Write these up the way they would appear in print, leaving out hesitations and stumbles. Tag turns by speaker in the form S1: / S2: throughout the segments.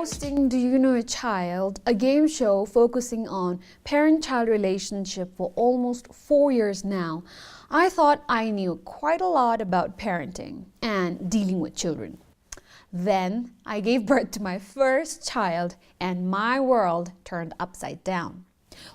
S1: hosting Do You Know a Child, a game show focusing on parent-child relationship for almost 4 years now, I thought I knew quite a lot about parenting and dealing with children. Then I gave birth to my first child and my world turned upside down.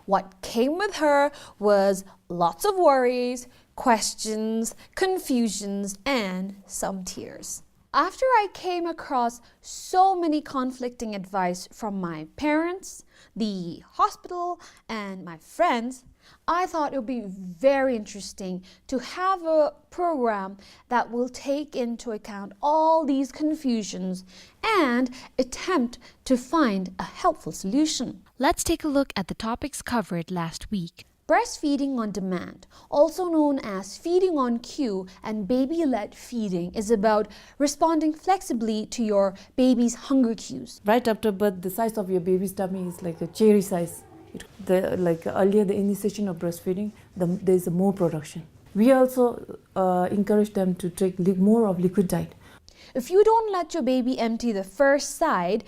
S1: What came with her was lots of worries, questions, confusions, and some tears. After I came across so many conflicting advice from my parents, the hospital, and my friends, I thought it would be very interesting to have a program that will take into account all these confusions and attempt to find a helpful solution.
S2: Let's take a look at the topics covered last week.
S1: Breastfeeding on demand, also known as feeding on cue and baby-led feeding, is about responding flexibly to your baby's hunger cues.
S3: Right after birth, the size of your baby's tummy is like a cherry size. Earlier, the initiation of breastfeeding, there is more production. We also encourage them to take more of liquid diet.
S1: If you don't let your baby empty the first side,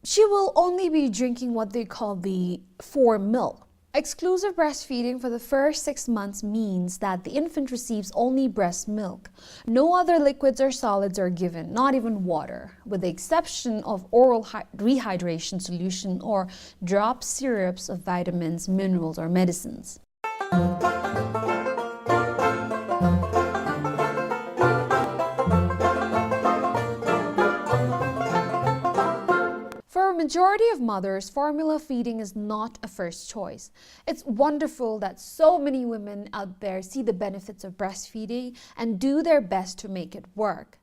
S1: she will only be drinking what they call the fore milk. Exclusive breastfeeding for the first 6 months means that the infant receives only breast milk. No other liquids or solids are given, not even water, with the exception of oral rehydration solution or drop syrups of vitamins, minerals, or medicines. For a majority of mothers, formula feeding is not a first choice. It's wonderful that so many women out there see the benefits of breastfeeding and do their best to make it work.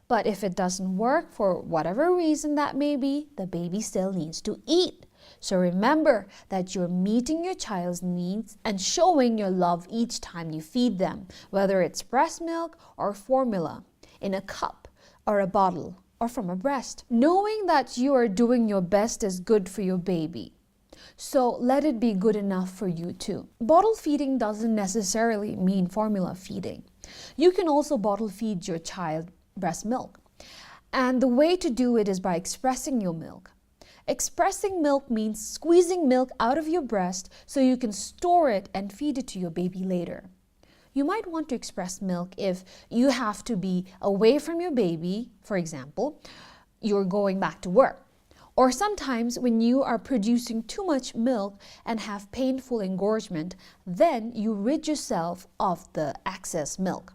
S1: But if it doesn't work for whatever reason that may be, the baby still needs to eat. So remember that you're meeting your child's needs and showing your love each time you feed them, whether it's breast milk or formula, in a cup or a bottle, or from a breast. Knowing that you are doing your best is good for your baby. So let it be good enough for you too. Bottle feeding doesn't necessarily mean formula feeding. You can also bottle feed your child breast milk. And the way to do it is by expressing your milk. Expressing milk means squeezing milk out of your breast so you can store it and feed it to your baby later. You might want to express milk if you have to be away from your baby, for example, you're going back to work. Or sometimes when you are producing too much milk and have painful engorgement, then you rid yourself of the excess milk.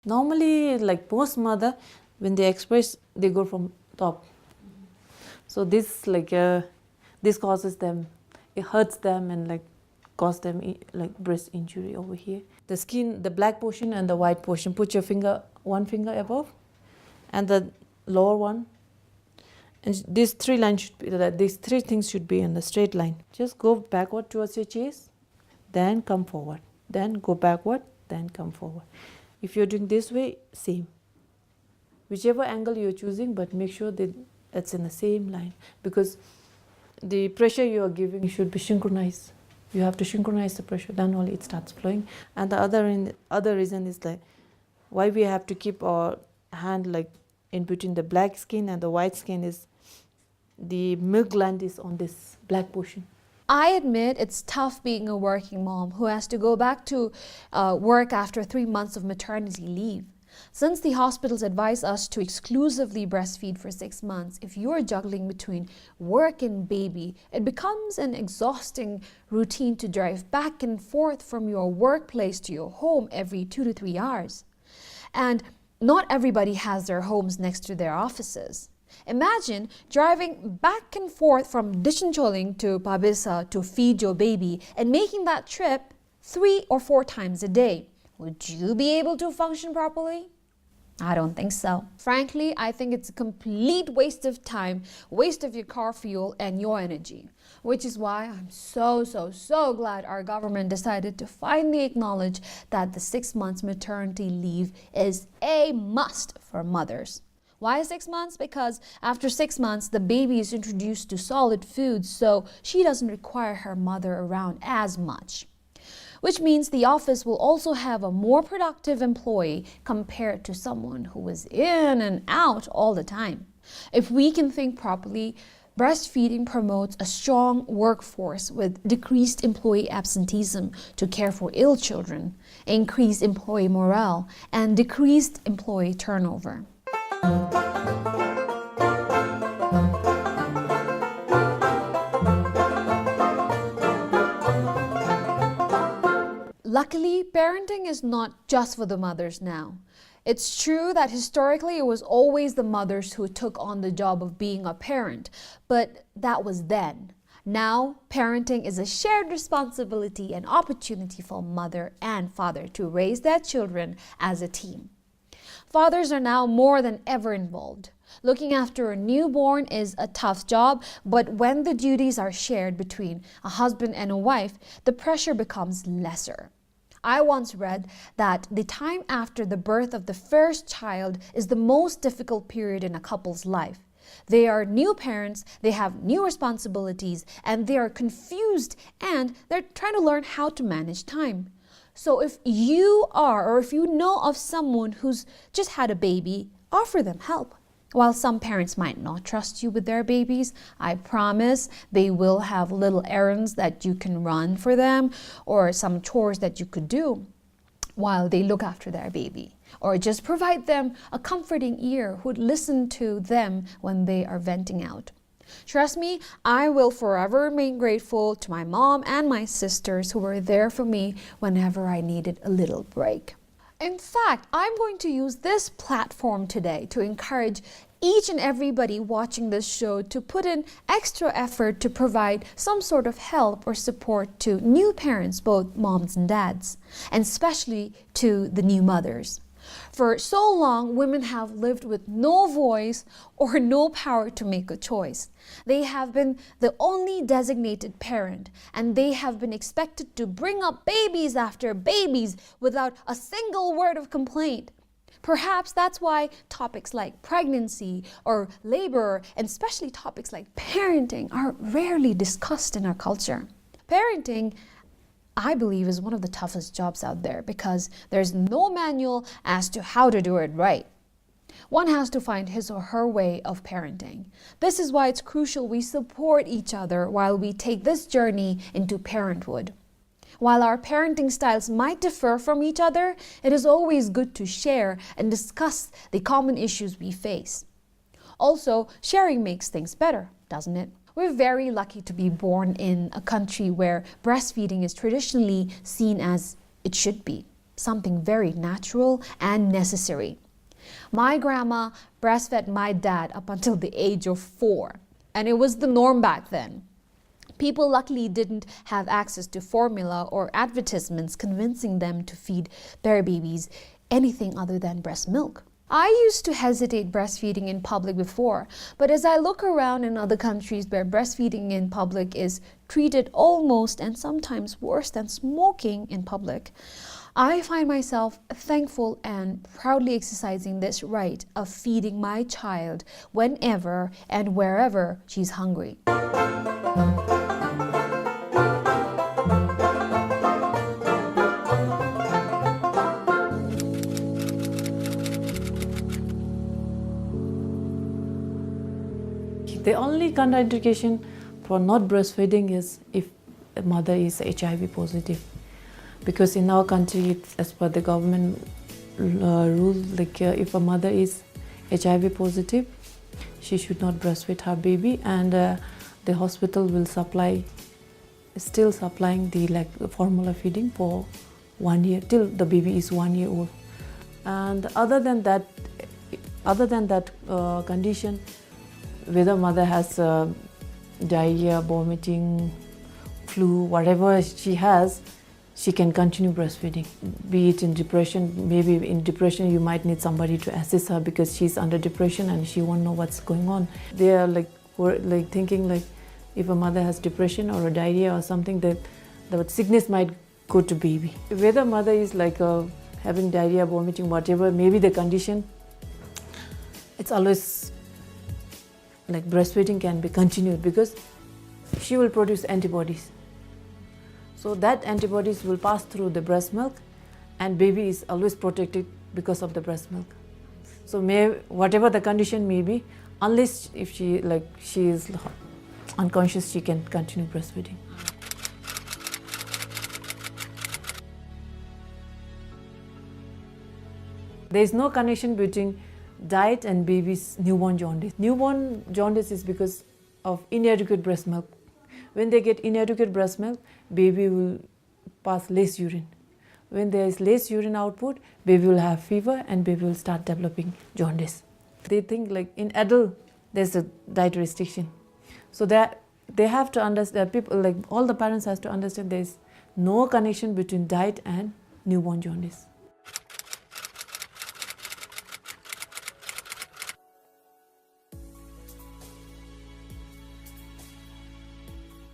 S3: Normally, like most mother, when they express, they go from top. So this this causes them, it hurts them and cause them breast injury over here. The skin, the black portion and the white portion, put your finger, one finger above and the lower one. And these three lines should be, these three things should be in a straight line. Just go backward towards your chest, then come forward. Then go backward, then come forward. If you're doing this way, same. Whichever angle you're choosing, but make sure that it's in the same line, because the pressure you are giving should be synchronized. You have to synchronize the pressure, then only it starts flowing. And the other reason is why we have to keep our hand in between the black skin and the white skin is the milk gland is on this black portion.
S1: I admit it's tough being a working mom who has to go back to work after 3 months of maternity leave. Since the hospitals advise us to exclusively breastfeed for 6 months, if you are juggling between work and baby, it becomes an exhausting routine to drive back and forth from your workplace to your home every 2 to 3 hours. And not everybody has their homes next to their offices. Imagine driving back and forth from Dichincholing to Pabisa to feed your baby and making that trip 3 or 4 times a day. Would you be able to function properly? I don't think so. Frankly, I think it's a complete waste of time, waste of your car fuel and your energy. Which is why I'm so glad our government decided to finally acknowledge that the 6 months maternity leave is a must for mothers. Why 6 months? Because after 6 months, the baby is introduced to solid foods, so she doesn't require her mother around as much. which means the office will also have a more productive employee compared to someone who is in and out all the time. If we can think properly, breastfeeding promotes a strong workforce with decreased employee absenteeism to care for ill children, increased employee morale, and decreased employee turnover. Luckily, parenting is not just for the mothers now. It's true that historically it was always the mothers who took on the job of being a parent, but that was then. Now, parenting is a shared responsibility and opportunity for mother and father to raise their children as a team. Fathers are now more than ever involved. Looking after a newborn is a tough job, but when the duties are shared between a husband and a wife, the pressure becomes lesser. I once read that the time after the birth of the first child is the most difficult period in a couple's life. They are new parents, they have new responsibilities, and they are confused, and they're trying to learn how to manage time. So if you are, or if you know of someone who's just had a baby, offer them help. While some parents might not trust you with their babies, I promise they will have little errands that you can run for them, or some chores that you could do while they look after their baby. Or just provide them a comforting ear who'd listen to them when they are venting out. Trust me, I will forever remain grateful to my mom and my sisters who were there for me whenever I needed a little break. In fact, I'm going to use this platform today to encourage each and everybody watching this show to put in extra effort to provide some sort of help or support to new parents, both moms and dads, and especially to the new mothers. For so long, women have lived with no voice or no power to make a choice. They have been the only designated parent, and they have been expected to bring up babies after babies without a single word of complaint. Perhaps that's why topics like pregnancy or labor, and especially topics like parenting, are rarely discussed in our culture. Parenting, I believe, is one of the toughest jobs out there because there's no manual as to how to do it right. One has to find his or her way of parenting. This is why it's crucial we support each other while we take this journey into parenthood. While our parenting styles might differ from each other, it is always good to share and discuss the common issues we face. Also, sharing makes things better, doesn't it? We're very lucky to be born in a country where breastfeeding is traditionally seen as it should be, something very natural and necessary. My grandma breastfed my dad up until the age of 4, and it was the norm back then. People luckily didn't have access to formula or advertisements convincing them to feed their babies anything other than breast milk. I used to hesitate breastfeeding in public before, but as I look around in other countries where breastfeeding in public is treated almost and sometimes worse than smoking in public, I find myself thankful and proudly exercising this right of feeding my child whenever and wherever she's hungry.
S3: The only contraindication for not breastfeeding is if a mother is HIV positive. Because in our country, it's, as per the government rule, if a mother is HIV positive, she should not breastfeed her baby, and the hospital will still supplying the formula feeding for 1 year, till the baby is 1 year old. And other than that condition, whether mother has diarrhea, vomiting, flu, whatever she has, she can continue breastfeeding. Be it in depression, maybe in depression you might need somebody to assist her because she's under depression and she won't know what's going on. They are thinking if a mother has depression or a diarrhea or something, that the sickness might go to baby. Whether mother is having diarrhea, vomiting, whatever, maybe the condition, it's always breastfeeding can be continued because she will produce antibodies. So that antibodies will pass through the breast milk, and baby is always protected because of the breast milk. So whatever the condition may be, unless if she is unconscious, she can continue breastfeeding. There is no connection between diet and baby's newborn jaundice. Newborn jaundice is because of inadequate breast milk. When they get inadequate breast milk, baby will pass less urine. When there is less urine output, baby will have fever and baby will start developing jaundice. They think like in adult, there's a diet restriction. So that they have to understand, people like all the parents has to understand there is no connection between diet and newborn jaundice.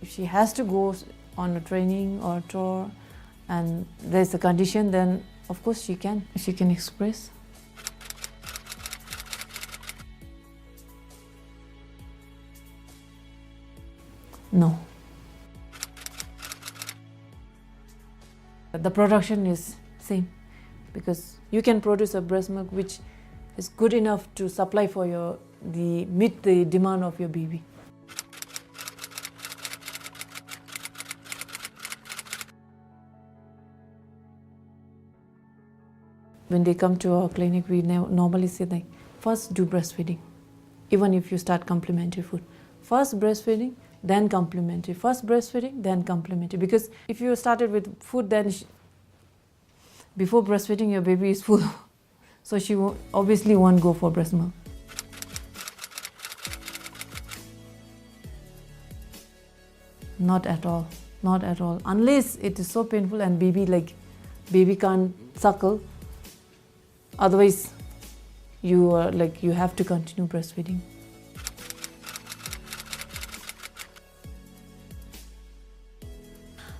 S3: If she has to go on a training or a tour and there's a condition, then of course she can express. No. The production is same because you can produce a breast milk which is good enough to supply for meet the demand of your baby. When they come to our clinic, we normally say like, first do breastfeeding, even if you start complementary food. First breastfeeding, then complementary. First breastfeeding, then complementary. Because if you started with food, then before breastfeeding, your baby is full. So she obviously won't go for breast milk. Not at all. Not at all. Unless it is so painful and baby can't suckle. Otherwise, you have to continue breastfeeding.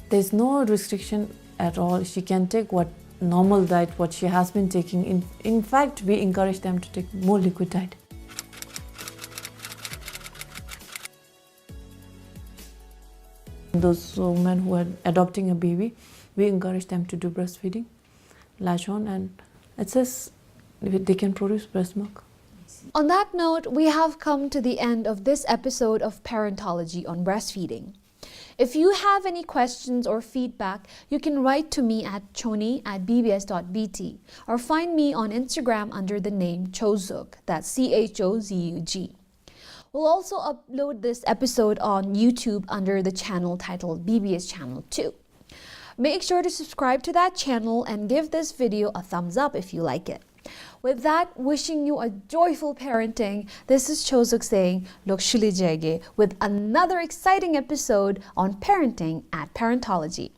S3: There's no restriction at all. She can take what normal diet, what she has been taking. In fact, we encourage them to take more liquid diet. Those women who are adopting a baby, we encourage them to do breastfeeding, latch on, and it says they can produce breast milk.
S1: On that note, we have come to the end of this episode of Parentology on breastfeeding. If you have any questions or feedback, you can write to me at choni@bbs.bt or find me on Instagram under the name Chozug, that's CHOZUG. We'll also upload this episode on YouTube under the channel titled BBS Channel 2. Make sure to subscribe to that channel and give this video a thumbs up if you like it. With that, wishing you a joyful parenting, this is Chozuk saying Lokshuli Jege with another exciting episode on parenting at Parentology.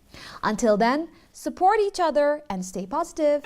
S1: Until then, support each other and stay positive.